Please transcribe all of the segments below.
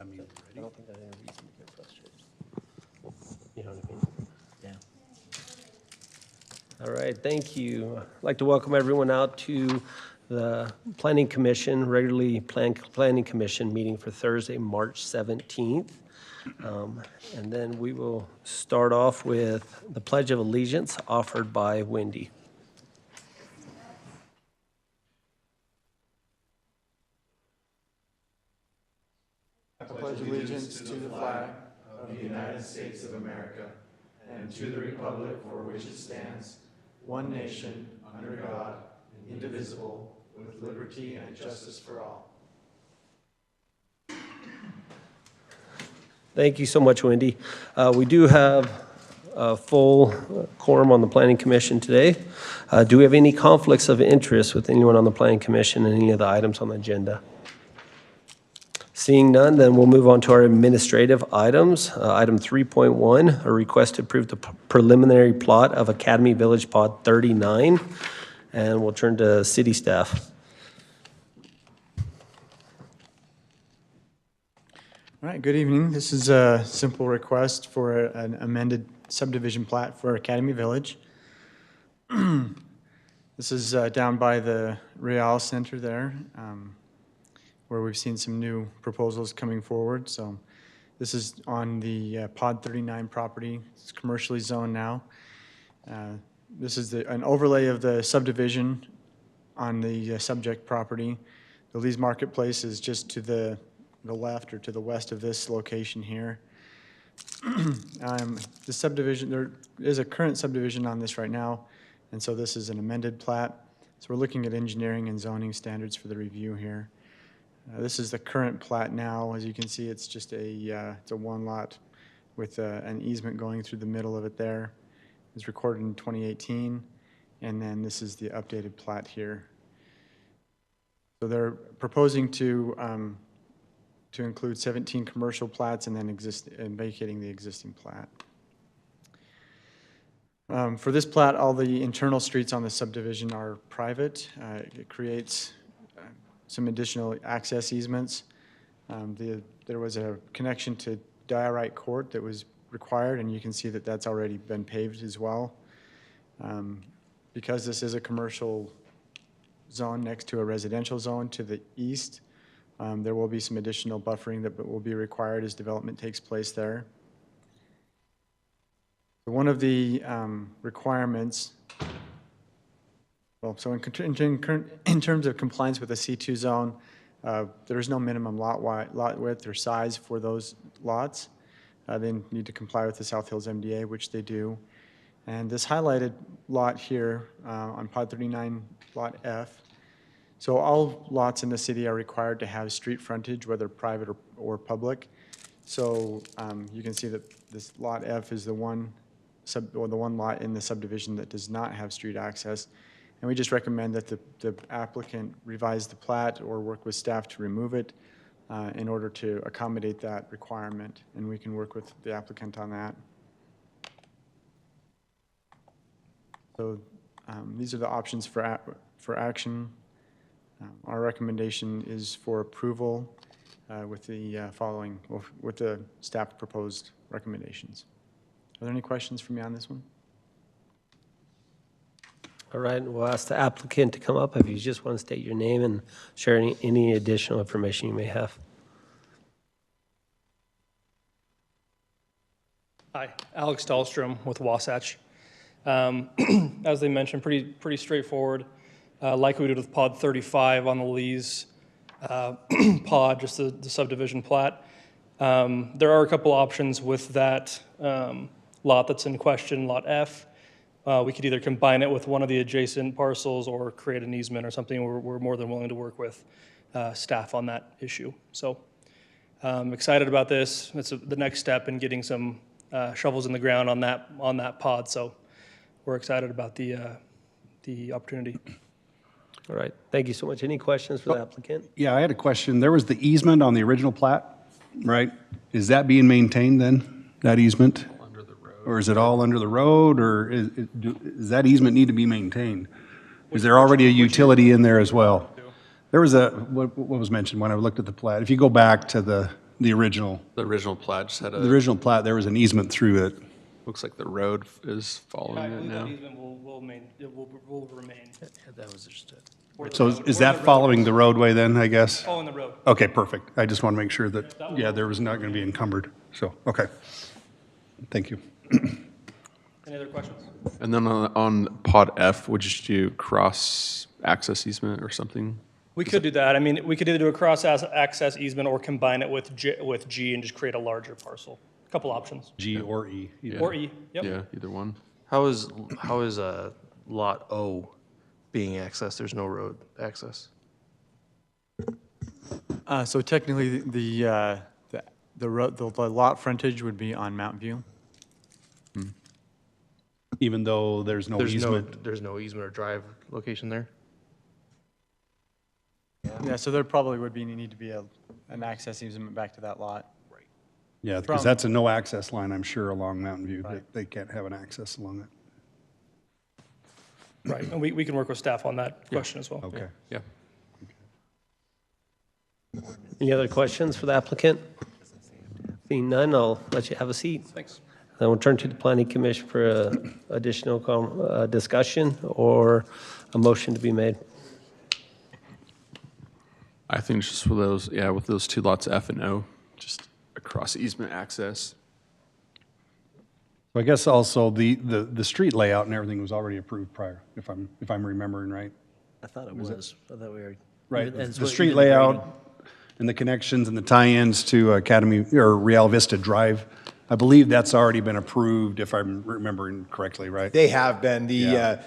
I mean, I don't think there's any reason to get frustrated. You know what I mean? Yeah. All right, thank you. I'd like to welcome everyone out to the Planning Commission, regularly planned Planning Commission meeting for Thursday, March 17th. And then we will start off with the Pledge of Allegiance offered by Wendy. I pledge allegiance to the flag of the United States of America and to the republic for which it stands, one nation, under God, indivisible, with liberty and justice for all. Thank you so much, Wendy. We do have a full quorum on the Planning Commission today. Do we have any conflicts of interest with anyone on the Planning Commission and any of the items on the agenda? Seeing none, then we'll move on to our administrative items. Item 3.1, a request to approve the preliminary plot of Academy Village Pod 39. And we'll turn to city staff. All right, good evening. This is a simple request for an amended subdivision plat for Academy Village. This is down by the Real Center there, where we've seen some new proposals coming forward. So this is on the Pod 39 property. It's commercially zoned now. This is an overlay of the subdivision on the subject property. The Lee's Marketplace is just to the left or to the west of this location here. The subdivision, there is a current subdivision on this right now, and so this is an amended plat. So we're looking at engineering and zoning standards for the review here. This is the current plat now. As you can see, it's just it's a one lot with an easement going through the middle of it there. It was recorded in 2018, and then this is the updated plat here. So they're proposing to include 17 commercial plats and then vacating the existing plat. For this plat, all the internal streets on the subdivision are private. It creates some additional access easements. There was a connection to Diorite Court that was required, and you can see that that's already been paved as well. Because this is a commercial zone next to a residential zone to the east, there will be some additional buffering that will be required as development takes place there. One of the requirements, well, so in terms of compliance with the C2 zone, there is no minimum lot width or size for those lots. They need to comply with the South Hills MDA, which they do. And this highlighted lot here on Pod 39, Lot F, so all lots in the city are required to have street frontage, whether private or public. So you can see that this Lot F is the one lot in the subdivision that does not have street access. And we just recommend that the applicant revise the plat or work with staff to remove it in order to accommodate that requirement. And we can work with the applicant on that. So these are the options for action. Our recommendation is for approval with the with the staff proposed recommendations. Are there any questions for me on this one? All right, we'll ask the applicant to come up if you just want to state your name and share any additional information you may have. Hi, Alex Dahlstrom with Wasatch. As they mentioned, pretty straightforward. Like we did with Pod 35 on the Lee's pod, just the subdivision plat. There are a couple options with that lot that's in question, Lot F. We could either combine it with one of the adjacent parcels or create an easement or something. We're more than willing to work with staff on that issue. So I'm excited about this. It's the next step in getting some shovels in the ground on that pod. So we're excited about the opportunity. All right, thank you so much. Any questions for the applicant? yeah, I had a question. There was the easement on the original plat, right? Is that being maintained then, that easement? Under the road. Or is it all under the road, or does that easement need to be maintained? Is there already a utility in there as well? There was what was mentioned when I looked at the plat. If you go back to the The original plat just had The original plat, there was an easement through it. looks like the road is I following it believe now. that easement will remain. That was just So is that following the roadway then, I guess? Following the road. Okay, perfect. I just want to make sure that, yeah, there was not going to be encumbered. So, okay. Thank you. Any other questions? And then on pod F, would you do cross access easement or something? We could do that. I mean, we could either do a cross-access easement or combine it with G and just create a larger parcel. Couple options. G or E. either. Or E, yep. Yeah, either one. How is Lot O being accessed? There's no road access. So technically, the lot frontage would be on Mount View. Even though there's no easement. There's no easement or drive location there. Yeah, so there probably would need to be an access easement back to that lot. Yeah, because that's a no access line, I'm sure, along Mountain View. They can't have an access along it. Right, and we can work with staff on that question as well. Okay. Yeah. Any other questions for the applicant? Being none, I'll let you have a seat. Thanks. Then we'll turn to the planning commission for additional discussion or a motion to be made. I think just with those two lots F and O, just across easement access. So I guess also the street layout and everything was already approved prior, if I'm remembering right. I thought it was. I thought we were. Right, even- and the so street even the layout grading. and the connections and the tie-ins to Academy, or Real Vista Drive, I believe that's already been approved, if I'm remembering correctly, right? They have been, Yeah.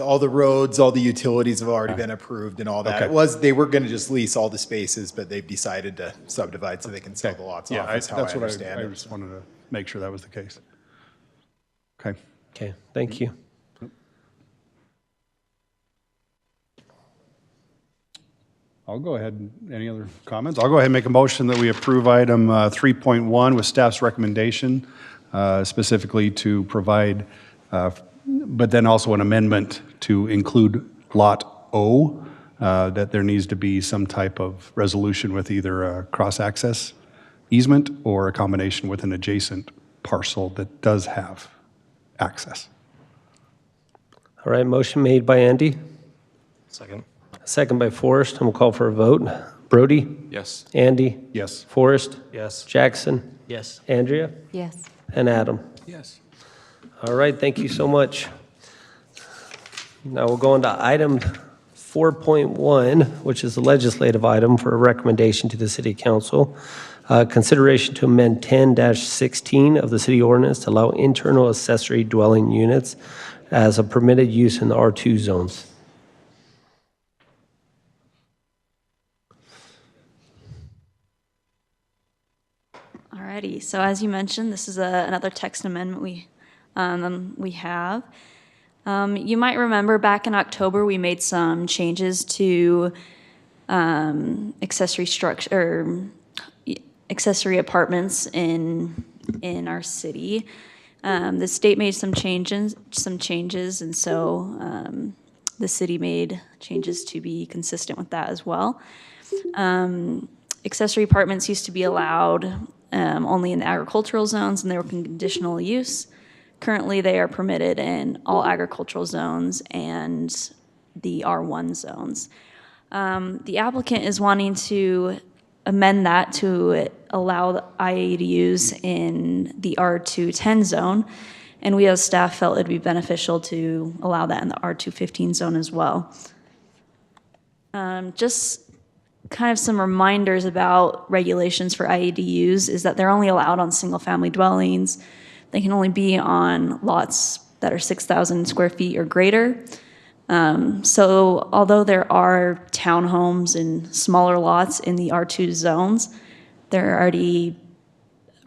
all the roads, all the utilities have already been approved and all that. Okay. They were gonna just lease all the spaces, but they've decided to subdivide so they can sell the lots Yeah, off, is how I that's what understand I it. just wanted to make sure that was the case. Okay. Okay, thank you. I'll go ahead, any other comments? I'll go ahead and make a motion that we approve item 3.1 with staff's recommendation, specifically to provide, but then also an amendment to include Lot O, that there needs to be some type of resolution with either a cross-access easement or a combination with an adjacent parcel that does have access. All right, motion made by Andy, Second. second by Forrest, and we'll call for a vote. Brody? Yes. Andy? Yes. Forrest? Yes. Jackson? Yes. Andrea? Yes. And Adam? Yes. All right, thank you so much. Now we'll go on to item 4.1, which is a legislative item for a recommendation to the city council. Consideration to amend 10-16 of the city ordinance to allow internal accessory dwelling units as a permitted use in the R2 zones. Alrighty, so as you mentioned, this is another text amendment we have. You might remember back in October, we made some changes to accessory structure, accessory apartments in our city. The state made some changes, and so the city made changes to be consistent with that as well. Accessory apartments used to be allowed only in the agricultural zones, and they were conditional use. Currently, they are permitted in all agricultural zones and the R1 zones. The applicant is wanting to amend that to allow the IADUs in the R210 zone, and we as staff felt it'd be beneficial to allow that in the R215 zone as well. Just kind of some reminders about regulations for IADUs is that they're only allowed on single-family dwellings. They can only be on lots that are 6,000 square feet or greater. So although there are townhomes and smaller lots in the R2 zones, there are already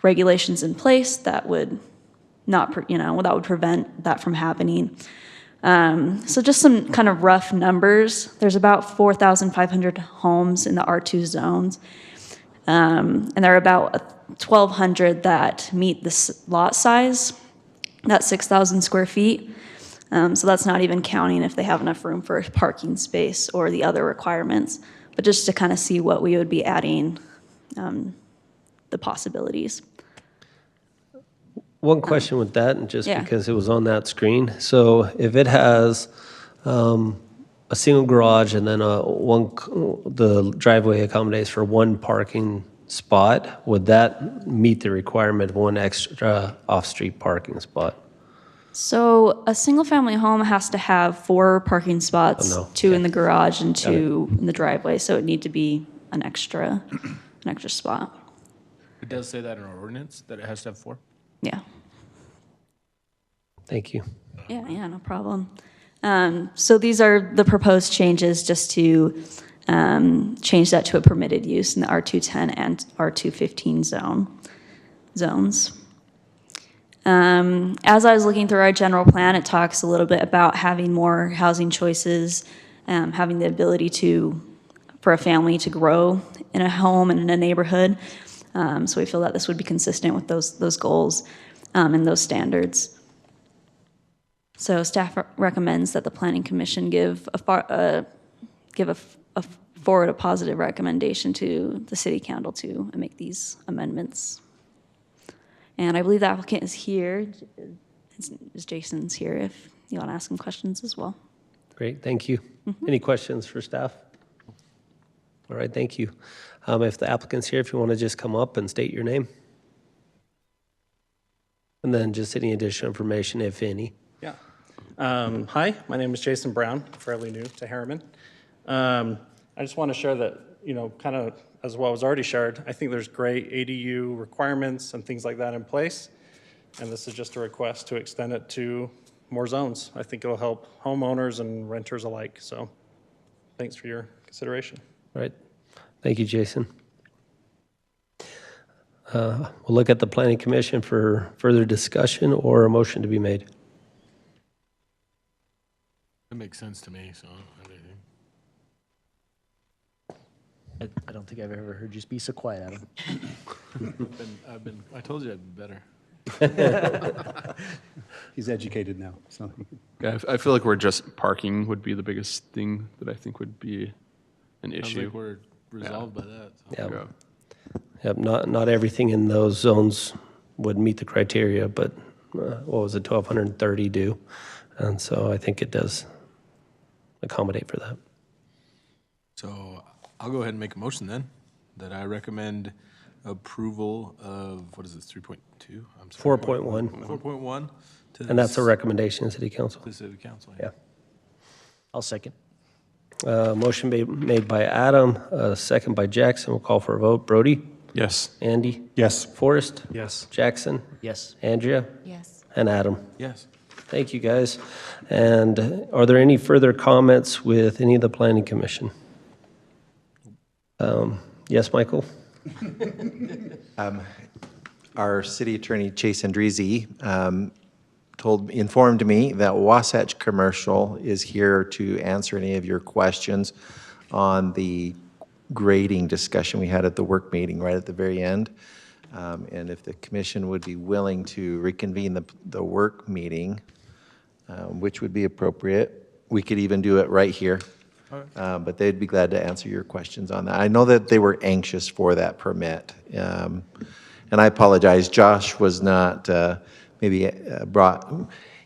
regulations in place that would not, that would prevent that from happening. So just some kind of rough numbers. There's about 4,500 homes in the R2 zones, and there are about 1,200 that meet this lot size, that's 6,000 square feet. So that's not even counting if they have enough room for a parking space or the other requirements, but just to kind of see what we would be adding the possibilities. One question with that, and just Yeah. because it was on that screen. So if it has a single garage and then the driveway accommodates for one parking spot, would that meet the requirement of one extra off-street parking spot? So a single-family home has to have 4 parking spots, Oh, no. 2 in Okay. the garage and 2 in the driveway, so it need to be an extra spot. It does say that in our ordinance, that it has to have 4? Yeah. Thank you. Yeah, no problem. So these are the proposed changes, just to change that to a permitted use in the R210 and R215 zones. As I was looking through our general plan, it talks a little bit about having more housing choices, having the ability for a family to grow in a home and in a neighborhood. So we feel that this would be consistent with those goals and those standards. So staff recommends that the Planning Commission give a forward a positive recommendation to the City Council to make these amendments. And I believe the applicant is here. Jason's here if you want to ask him questions as well. Great, thank you. Any questions for staff? All right, thank you. If the applicant's here, if you want to just come up and state your name. And then just any additional information, if any. Yeah. Hi, my name is Jason Brown, fairly new to Herriman. I just want to share that, kind of as what was already shared, I think there's great ADU requirements and things like that in place. And this is just a request to extend it to more zones. I think it'll help homeowners and renters alike. So thanks for your consideration. All right, thank you, Jason. We'll look at the Planning Commission for further discussion or a motion to be made. It makes sense to me, so. I don't think I've ever heard you be so quiet, Adam. I told you I'd be better. He's educated now, so. Yeah, I feel like we're just parking would be the biggest thing that I think would be an Sounds issue. like we're resolved by that. So. Yeah. Yep, not everything in those zones would meet the criteria, but what was it, 1,230 do? And so I think it does accommodate for that. So I'll go ahead and make a motion then, that I recommend approval of, what is this, 3.2? I'm sorry. 4.1. 4.1 to And that's a recommendation to City Council. the City Council. Yeah. I'll second. Motion made by Adam, second by Jackson. We'll call for a vote. Brody? Yes. Andy? Yes. Forrest? Yes. Jackson? Yes. Andrea? Yes. And Adam? Yes. Thank you, guys. And are there any further comments with any of the Planning Commission? Yes, Michael? Our city attorney, Chase Andreezy, informed me that Wasatch Commercial is here to answer any of your questions on the grading discussion we had at the work meeting right at the very end. And if the commission would be willing to reconvene the work meeting, which would be appropriate, we could even do it right here. But they'd be glad to answer your questions on that. I know that they were anxious for that permit. And I apologize, Josh was not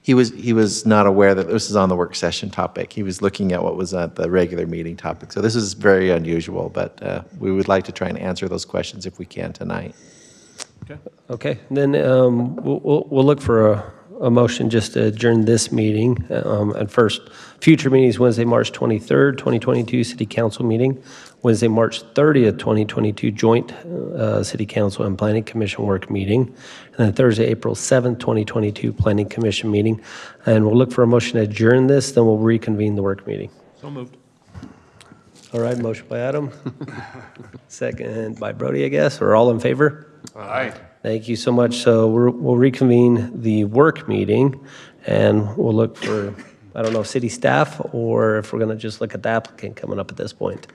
he was not aware that this is on the work session topic. He was looking at what was at the regular meeting topic. So this is very unusual, but we would like to try and answer those questions if we can tonight. Okay, then we'll look for a motion just to adjourn this meeting. And first, future meetings, Wednesday, March 23rd, 2022, City Council meeting. Wednesday, March 30th, 2022, joint City Council and Planning Commission work meeting. And then Thursday, April 7th, 2022, Planning Commission meeting. And we'll look for a motion to adjourn this, then we'll reconvene the work meeting. So moved. All right, motion by Adam. Second by Brody, I guess, or all in favor? Aye. Thank you so much. So we'll reconvene the work meeting, and we'll look for, I don't know, city staff, or if we're going to just look at the applicant coming up at this point.